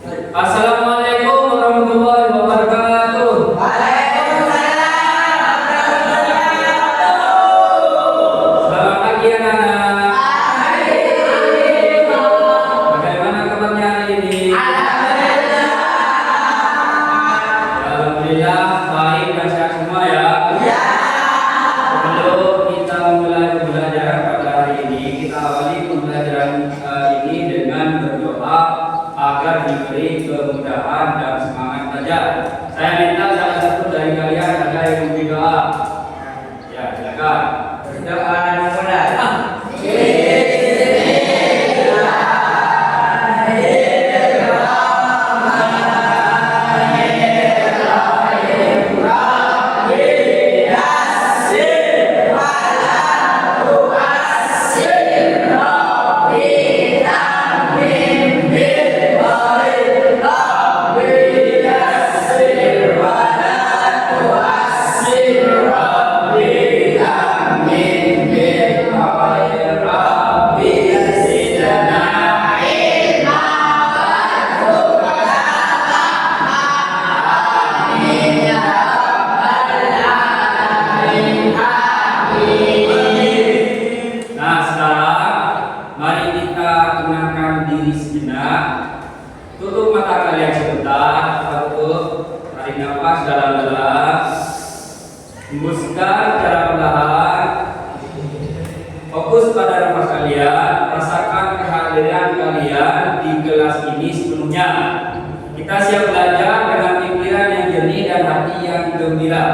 Assalamualaikum warahmatullahi wabarakatuh. Selamat pagi anak-anak. Bagaimana kabarnya hari ini? Alhamdulillah baik dan sehat semua ya. Sebelum kita mulai pembelajaran pada hari ini, kita awali pembelajaran ini dengan berdoa agar diberi kemudahan dan semangat belajar. Saya minta salah satu dari kalian ada yang memberi doa. Ya, silakan. Doa dimulai. Nah, sekarang mari kita tenangkan diri sejenak. Tutup mata kalian sebentar. Tarik nafas dalam-dalam. Hembuskan secara perlahan. Fokus pada nafas kalian. Rasakan kehadiran kalian di kelas ini sepenuhnya. Kita siap belajar dengan pikiran yang jernih dan hati yang gembira.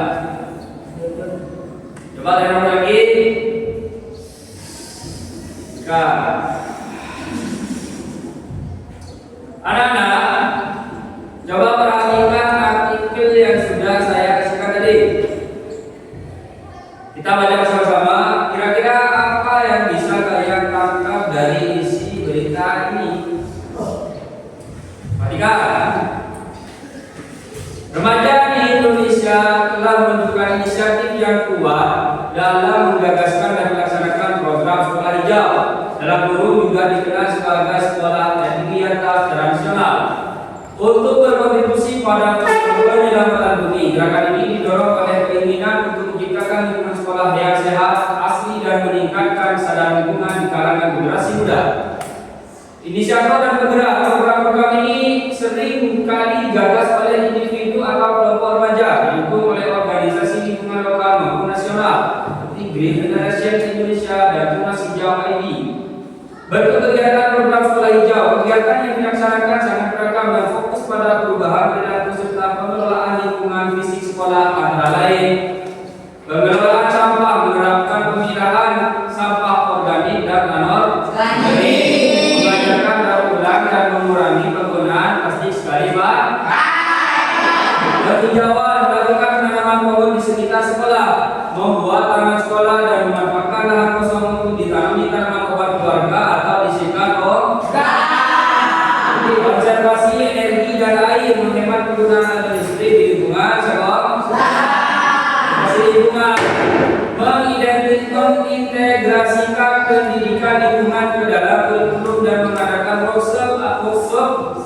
Coba dengar lagi. Anak-anak, coba perhatikan artikel yang sudah saya kasihkan tadi. Kita baca bersama-sama. Kira-kira apa yang bisa kalian tangkap dari isi berita ini? Perhatikan. Remaja di Indonesia telah menunjukkan inisiatif yang kuat dalam menggagaskan dan melaksanakan program sekolah hijau. Dalam kurung juga dikenal sebagai sekolah teknik atas tradisional. Untuk berkontribusi pada penyelamatan bumi, gerakan ini didorong oleh keinginan untuk menciptakan lingkungan sekolah yang sehat, asli, dan meningkatkan kesadaran lingkungan di kalangan generasi muda. Inisiator dan penggerak program-program ini sering kali digagas oleh individu atau kelompok remaja, didukung oleh organisasi lingkungan lokal maupun nasional seperti Green Generation Indonesia dan Tunas Hijau ID. Bentuk kegiatan program sekolah hijau, kegiatan yang dilaksanakan sangat beragam dan fokus pada perubahan perilaku serta pengelolaan lingkungan fisik sekolah, antara lain pengelolaan sampah, menerapkan pemilahan sampah organik dan anorganik, mengajarkan daur ulang dan mengurangi penggunaan plastik sekali pakai. Penghijauan, melakukan penanaman pohon di sekitar sekolah, membuat taman sekolah dan memanfaatkan lahan kosong untuk ditanami tanaman obat keluarga atau disiapkan konservasi energi dan air, menghemat penggunaan listrik di lingkungan sekolah, lingkungan, mengintegrasikan pendidikan lingkungan ke dalam kurikulum dan mengadakan workshop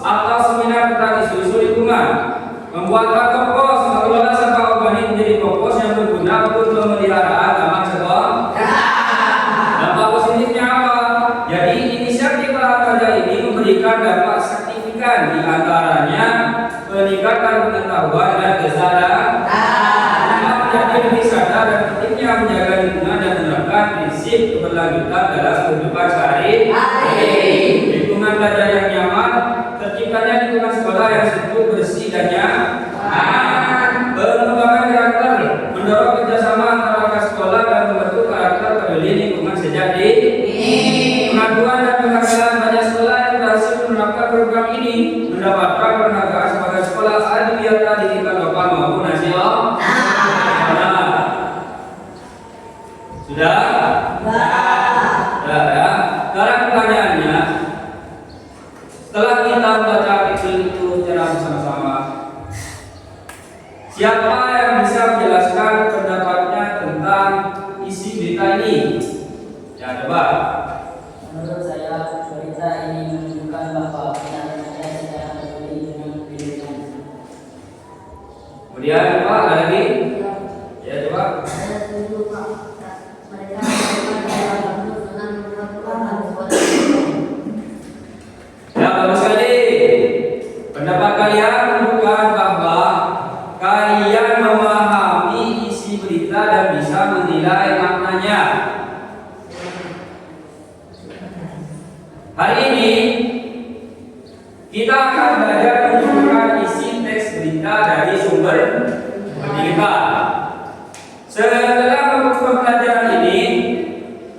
atau seminar tentang isu-isu lingkungan, membuat kompos, mengelola sampah organik menjadi kompos yang berguna untuk pemeliharaan taman sekolah. Dampak positifnya apa? Jadi inisiatif remaja ini memberikan dampak signifikan, di antaranya peningkatan pengetahuan dan kesadaran, menjadi lebih sadar dan pentingnya menjaga lingkungan dan menerapkan prinsip keberlanjutan dalam kehidupan sehari-hari. Lingkungan belajar yang nyaman, terciptanya lingkungan sekolah yang sejuk, bersih dan nyaman. Pengembangan karakter, mendorong kerjasama antara sekolah dan membentuk karakter peduli lingkungan sejak dini. Pengakuan dan penghargaan banyak sekolah yang berhasil menerapkan program ini mendapatkan penghargaan sebagai sekolah adiwiyata di tingkat lokal maupun nasional. Sudah? Sudah ya? Sekarang pertanyaannya, setelah kita membaca artikel itu secara bersama-sama, siapa yang bisa menjelaskan pendapatnya tentang isi berita ini? Ya, coba. Menurut saya, berita ini menunjukkan bahwa penanganannya secara peduli Kemudian Pak, ada lagi? Ya coba. Ya bagus sekali. Pendapat kalian menunjukkan bahwa kalian memahami isi berita dan bisa menilai maknanya. Hari ini kita akan belajar menunjukkan isi teks berita dari sumber berita. Setelah melakukan pelajaran ini,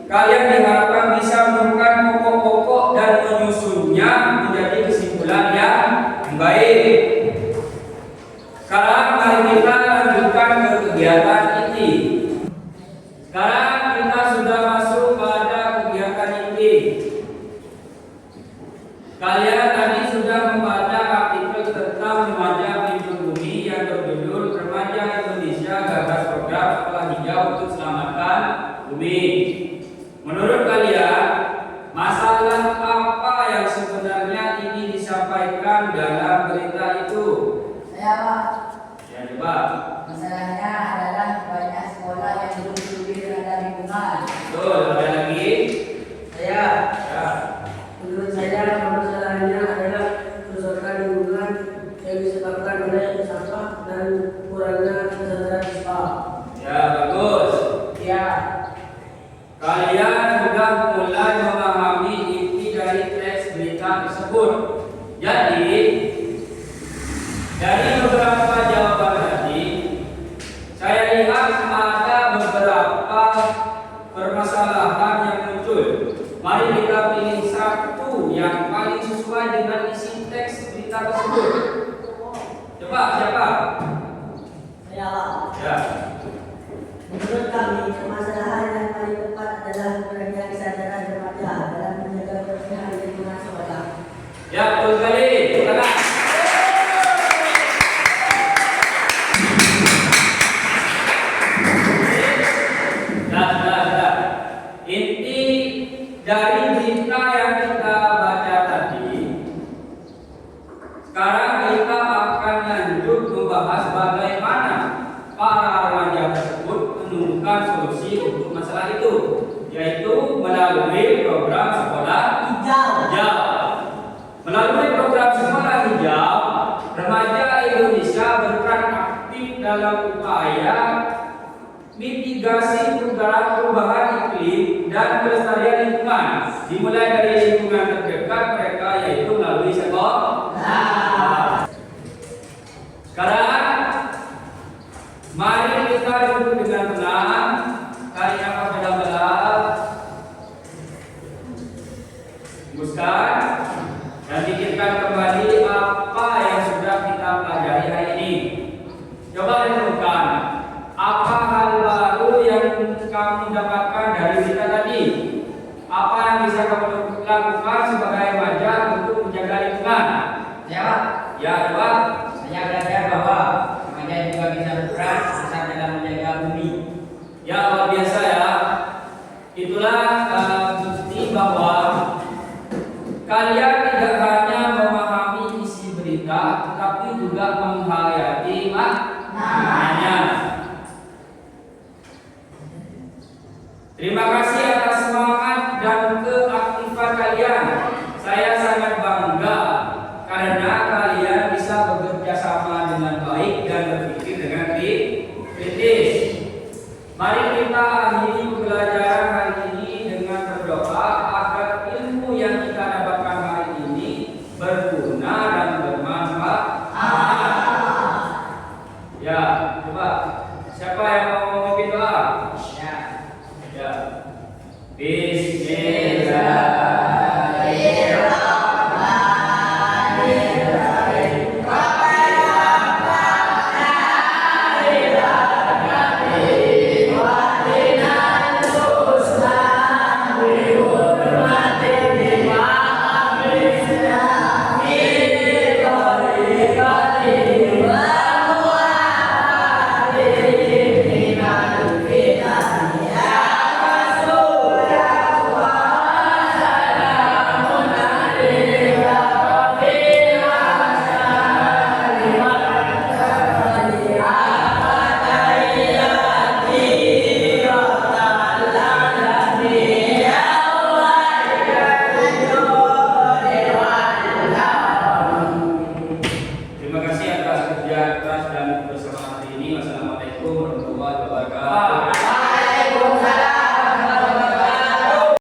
kalian diharapkan bisa menemukan pokok-pokok dan menyusunnya menjadi kesimpulan yang baik. Sekarang mari kita lanjutkan ke kegiatan inti. Sekarang kita sudah masuk pada kegiatan inti. Kalian tadi sudah membaca artikel tentang remaja pelindung bumi yang berjudul Remaja Indonesia Gagas Program Sekolah Hijau untuk Selamatkan Bumi. Menurut kalian, masalah apa yang sebenarnya ingin disampaikan dalam berita itu? Saya Pak. Ya coba. Masalahnya adalah banyak sekolah yang belum peduli terhadap lingkungan. Betul, ada lagi? Saya. Ya. Menurut saya masalahnya adalah kerusakan lingkungan yang disebabkan oleh sampah dan kurangnya kesadaran siswa. Ya, bagus. Ya. Kalian sudah mulai memahami inti dari teks berita tersebut. Jadi, dari beberapa jawaban tadi, saya lihat ada beberapa permasalahan yang muncul. Mari kita pilih satu yang paling sesuai dengan isi teks berita tersebut. Coba, siapa? Saya Pak. Ya. Menurut kami, permasalahan yang paling tepat adalah kurangnya kesadaran remaja dalam menjaga kebersihan lingkungan sekolah. Ya, betul sekali. Silakan. Sudah. Inti dari berita yang kita baca tadi, sekarang kita akan lanjut membahas bagaimana para remaja tersebut menemukan solusi untuk masalah itu, yaitu melalui program sekolah hijau. Melalui program sekolah hijau, remaja Indonesia berperan aktif dalam upaya mitigasi perubahan iklim dan pelestarian lingkungan, dimulai dari lingkungan terdekat mereka, yaitu melalui sekolah. Sekarang mari kita duduk dengan tenang, tarik nafas dalam-dalam, hembuskan, dan pikirkan kembali apa yang sudah kita pelajari hari ini. Coba renungkan, apa hal baru yang kamu dapatkan dari berita tadi? Apa yang bisa kamu lakukan sebagai remaja untuk menjaga lingkungan? Ya Pak. Ya, coba. Saya belajar bahwa remaja juga bisa berperan besar dalam menjaga bumi. Ya, luar biasa ya. Itulah bukti bahwa kalian tidak hanya memahami isi berita, tetapi juga menghayati maknanya. Terima kasih atas semangat dan keaktifan kalian. Saya sangat bangga karena kalian bisa bekerja sama dengan baik dan berpikir dengan kritis. Mari kita akhiri pembelajaran hari ini dengan berdoa agar bersama hari ini. Wassalamualaikum warahmatullahi wabarakatuh.